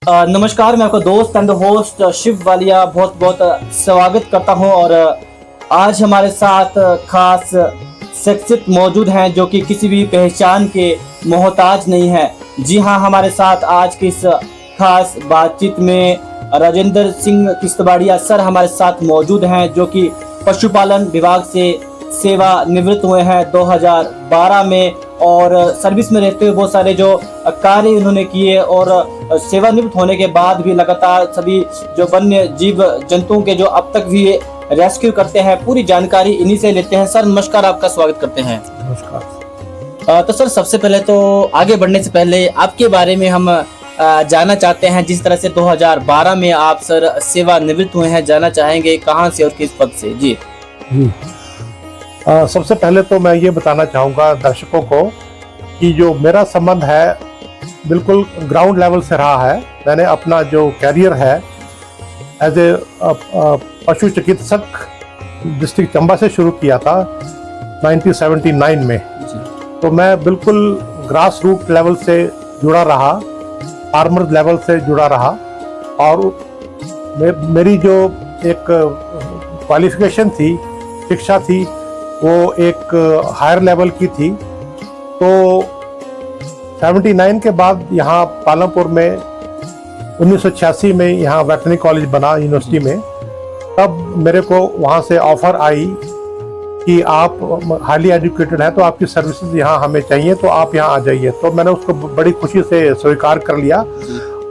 नमस्कार, मैं आपका दोस्त एंड होस्ट शिव वालिया बहुत बहुत स्वागत करता हूं। और आज हमारे साथ खास शख्सियत मौजूद हैं जो कि किसी भी पहचान के मोहताज नहीं है। जी हां, हमारे साथ आज की इस खास बातचीत में राजेंद्र सिंह किश्तवाड़िया सर हमारे साथ मौजूद हैं, जो कि पशुपालन विभाग से सेवा निवृत्त हुए हैं 2012 में। और सर्विस में रहते हुए बहुत सारे जो कार्य उन्होंने किए और सेवानिवृत्त होने के बाद भी लगातार सभी जो वन्य जीव जंतुओं के जो अब तक भी रेस्क्यू करते हैं, पूरी जानकारी इन्हीं से लेते हैं। सर नमस्कार, आपका स्वागत करते हैं। नमस्कार। तो सर सबसे पहले तो आगे बढ़ने से पहले आपके बारे में हम जानना चाहते हैं। जिस तरह से 2012 में आप सर सेवानिवृत्त हुए हैं, जानना चाहेंगे कहाँ से और किस पद से? जी सबसे पहले तो मैं ये बताना चाहूँगा दर्शकों को कि जो मेरा संबंध है बिल्कुल ग्राउंड लेवल से रहा है। मैंने अपना जो कैरियर है एज ए पशु चिकित्सक डिस्ट्रिक्ट चंबा से शुरू किया था 1979 में। तो मैं बिल्कुल ग्रास रूट लेवल से जुड़ा रहा, फार्मर लेवल से जुड़ा रहा। और मेरी जो एक क्वालिफिकेशन थी, शिक्षा थी, वो एक हायर लेवल की थी। तो 79 के बाद यहाँ पालमपुर में 1986 में यहाँ वेटरनरी कॉलेज बना यूनिवर्सिटी में। तब मेरे को वहाँ से ऑफर आई कि आप हाईली एजुकेटेड हैं तो आपकी सर्विसेज यहाँ हमें चाहिए, तो आप यहाँ आ जाइए। तो मैंने उसको बड़ी खुशी से स्वीकार कर लिया।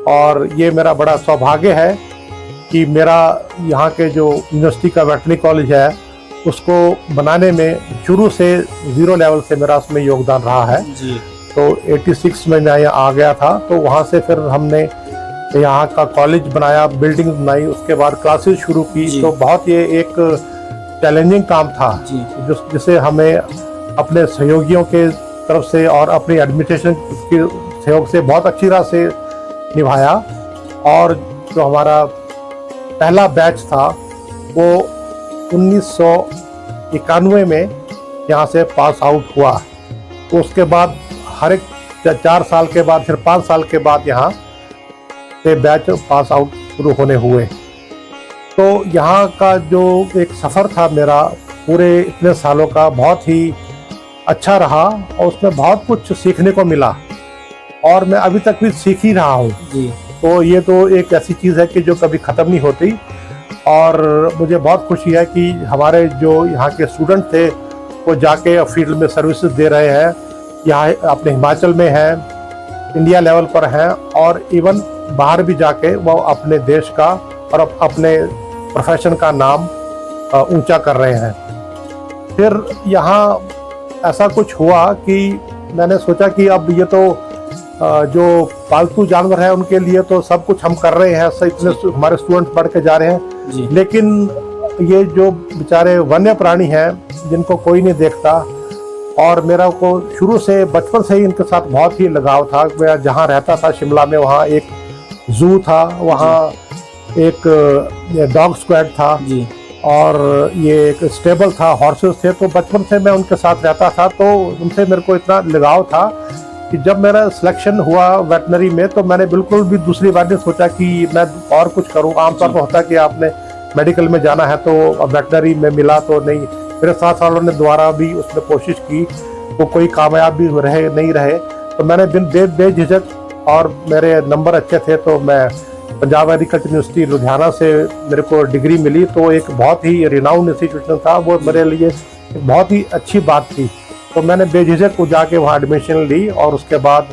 और ये मेरा बड़ा सौभाग्य है कि मेरा यहाँ के जो यूनिवर्सिटी का वेटरनरी कॉलेज है उसको बनाने में शुरू से जीरो लेवल से मेरा उसमें योगदान रहा है जी। तो 86 में मैं यहाँ आ गया था। तो वहाँ से फिर हमने यहाँ का कॉलेज बनाया, बिल्डिंग बनाई, उसके बाद क्लासेस शुरू की। तो बहुत ये एक चैलेंजिंग काम था जिसे हमें अपने सहयोगियों के तरफ से और अपनी एडमिनिस्ट्रेशन के सहयोग से बहुत अच्छी तरह से निभाया। और जो हमारा पहला बैच था वो 1991 में यहाँ से पास आउट हुआ। तो उसके बाद हर एक 4 साल के बाद, फिर 5 साल के बाद यहाँ से बैच पास आउट शुरू होने हुए। तो यहाँ का जो एक सफ़र था मेरा पूरे इतने सालों का, बहुत ही अच्छा रहा और उसमें बहुत कुछ सीखने को मिला और मैं अभी तक भी सीख ही रहा हूँ। तो ये तो एक ऐसी चीज़ है कि जो कभी ख़त्म नहीं होती। और मुझे बहुत खुशी है कि हमारे जो यहाँ के स्टूडेंट थे वो जाके फील्ड में सर्विसेज दे रहे हैं। यहाँ अपने हिमाचल में हैं, इंडिया लेवल पर हैं और इवन बाहर भी जाके वो अपने देश का और अपने प्रोफेशन का नाम ऊंचा कर रहे हैं। फिर यहाँ ऐसा कुछ हुआ कि मैंने सोचा कि अब ये तो जो पालतू जानवर है उनके लिए तो सब कुछ हम कर रहे हैं, इतने हमारे स्टूडेंट्स बढ़ के जा रहे हैं, लेकिन ये जो बेचारे वन्य प्राणी हैं जिनको कोई नहीं देखता, और मेरा को शुरू से बचपन से ही इनके साथ बहुत ही लगाव था। मैं जहाँ रहता था शिमला में, वहाँ एक जू था, वहाँ एक डॉग स्क्वाड था और ये एक स्टेबल था, हॉर्सेस थे। तो बचपन से मैं उनके साथ रहता था, तो उनसे मेरे को इतना लगाव था कि जब मेरा सिलेक्शन हुआ वेटनरी में तो मैंने बिल्कुल भी दूसरी बार नहीं सोचा कि मैं और कुछ करूं। आमतौर पर होता है कि आपने मेडिकल में जाना है तो वेटनरी में मिला तो नहीं। मेरे साथ वालों ने दोबारा भी उसमें कोशिश की, वो कोई कामयाब भी रहे नहीं रहे। तो मैंने बेझिझक, और मेरे नंबर अच्छे थे तो मैं पंजाब एग्रीकल्चर यूनिवर्सिटी लुधियाना से मेरे को डिग्री मिली। तो एक बहुत ही रिनाउंड इंस्टीट्यूशन था, वो मेरे लिए एक बहुत ही अच्छी बात थी। तो मैंने बेझिझक को जाके वहाँ एडमिशन ली और उसके बाद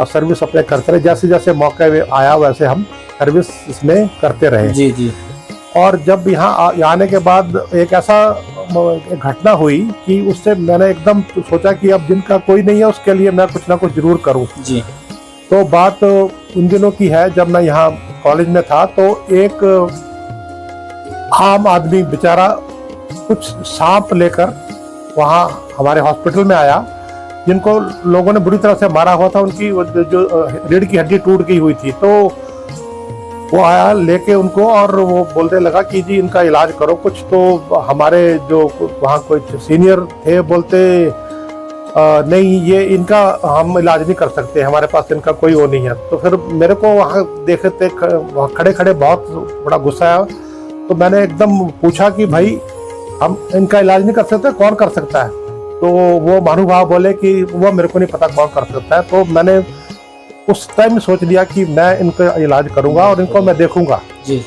सर्विस अपने करते रहे। जैसे जैसे मौका आया वैसे हम सर्विस इसमें करते रहे। जी। और जब यहाँ आने के बाद एक ऐसा घटना हुई कि उससे मैंने एकदम सोचा कि अब जिनका कोई नहीं है उसके लिए मैं कुछ ना कुछ जरूर करूँ। तो बात उन दिनों की है जब मैं यहाँ कॉलेज में था। तो एक आम आदमी बेचारा कुछ सांप लेकर वहाँ हमारे हॉस्पिटल में आया, जिनको लोगों ने बुरी तरह से मारा हुआ था, उनकी जो रीढ़ की हड्डी टूट गई हुई थी। तो वो आया लेके उनको और वो बोलने लगा कि जी इनका इलाज करो कुछ। तो हमारे जो वहाँ कोई सीनियर थे बोलते नहीं ये इनका हम इलाज नहीं कर सकते, हमारे पास इनका कोई वो नहीं है। तो फिर मेरे को वहाँ देखते खड़े खड़े बहुत बड़ा गुस्सा आया। तो मैंने एकदम पूछा कि भाई हम इनका इलाज नहीं कर सकते, कौन कर सकता है? तो वो महानुभाव बोले कि वो मेरे को नहीं पता कौन कर सकता है। तो मैंने उस टाइम सोच लिया कि मैं इनका इलाज करूंगा और इनको मैं देखूंगा जी।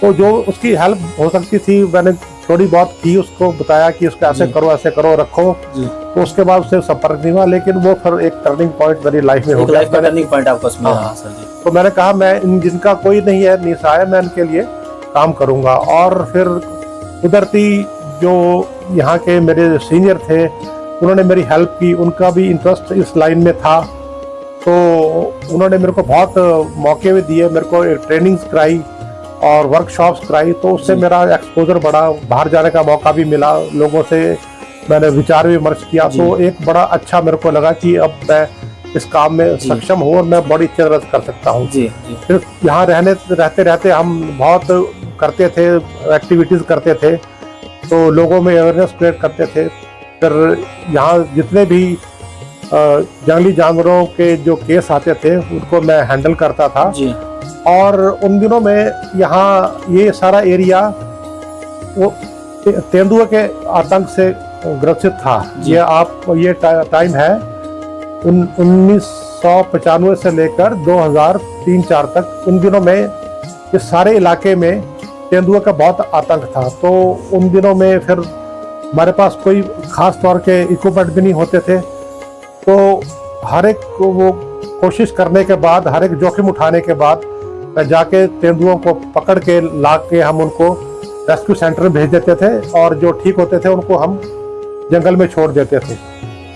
तो जो उसकी हेल्प हो सकती थी मैंने थोड़ी बहुत की, उसको बताया कि उसको ऐसे करो ऐसे करो रखो जी। तो उसके बाद उससे संपर्क नहीं हुआ। लेकिन वो फिर एक टर्निंग पॉइंट मेरी लाइफ में हो गया। लाइफ का टर्निंग पॉइंट आपको उसमें रहा सर जी। तो मैंने कहा मैं जिनका कोई नहीं है निसहाय, मैं इनके लिए काम करूंगा। और फिर कुदरती जो यहाँ के मेरे सीनियर थे उन्होंने मेरी हेल्प की, उनका भी इंटरेस्ट इस लाइन में था। तो उन्होंने मेरे को बहुत मौके भी दिए, मेरे को ट्रेनिंग्स कराई और वर्कशॉप्स कराई। तो उससे मेरा एक्सपोजर बढ़ा, बाहर जाने का मौका भी मिला, लोगों से मैंने विचार विमर्श किया। तो एक बड़ा अच्छा मेरे को लगा कि अब मैं इस काम में सक्षम हूँ और मैं बड़ी अच्छी तरह से कर सकता हूँ। फिर यहाँ रहते रहते हम बहुत करते थे, एक्टिविटीज़ करते थे, तो लोगों में अवेयरनेस क्रिएट करते थे। फिर यहाँ जितने भी जंगली जानवरों के जो केस आते थे उनको मैं हैंडल करता था जी। और उन दिनों में यहाँ ये सारा एरिया वो तेंदुए के आतंक से ग्रसित था। ये टाइम है 1995 से लेकर 2003-4 तक। उन दिनों में इस सारे इलाके में तेंदुए का बहुत आतंक था। तो उन दिनों में फिर हमारे पास कोई खास तौर के इक्विपमेंट भी नहीं होते थे। तो हर एक वो कोशिश करने के बाद, हर एक जोखिम उठाने के बाद जाके तेंदुओं को पकड़ के ला के हम उनको रेस्क्यू सेंटर में भेज देते थे और जो ठीक होते थे उनको हम जंगल में छोड़ देते थे।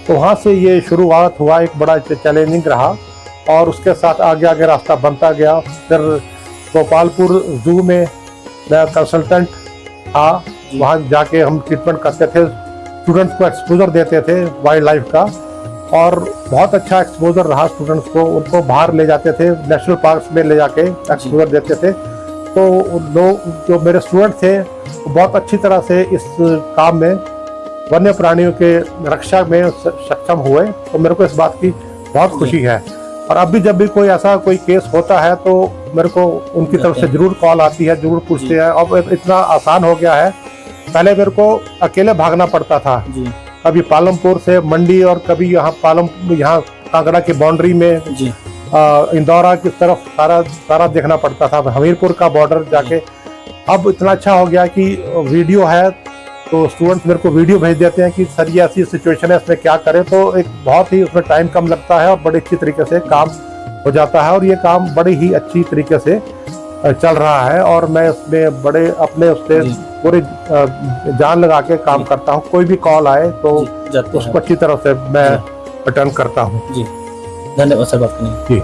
तो वहाँ से ये शुरुआत हुआ, एक बड़ा चैलेंजिंग रहा और उसके साथ आगे आगे रास्ता बनता गया। फिर गोपालपुर जू में मैं कंसल्टेंट था, वहाँ जाके हम ट्रीटमेंट करते थे, स्टूडेंट्स को एक्सपोजर देते थे वाइल्ड लाइफ का और बहुत अच्छा एक्सपोजर रहा स्टूडेंट्स को। उनको बाहर ले जाते थे, नेशनल पार्क्स में ले जाके एक्सपोजर देते थे। तो लोग जो मेरे स्टूडेंट थे वो बहुत अच्छी तरह से इस काम में वन्य प्राणियों के रक्षा में सक्षम हुए। तो मेरे को इस बात की बहुत खुशी है। और अब भी जब भी कोई ऐसा कोई केस होता है तो मेरे को उनकी तरफ से जरूर कॉल आती है, जरूर पूछते हैं। अब इतना आसान हो गया है, पहले मेरे को अकेले भागना पड़ता था, कभी पालमपुर से मंडी और कभी यहाँ कांगड़ा की बाउंड्री में इंदौरा की तरफ सारा देखना पड़ता था, हमीरपुर का बॉर्डर जाके। अब इतना अच्छा हो गया कि वीडियो है तो स्टूडेंट्स मेरे को वीडियो भेज देते हैं कि सर ये ऐसी सिचुएशन है, इसमें क्या करें। तो एक बहुत ही उसमें टाइम कम लगता है और बड़े अच्छी तरीके से काम हो जाता है और ये काम बड़ी ही अच्छी तरीके से चल रहा है। और मैं इसमें बड़े अपने उससे पूरी जान लगा के काम करता हूँ। कोई भी कॉल आए तो उसको अच्छी तरह से मैं अटेंड करता हूँ। जी, धन्यवाद सर बात करने। जी।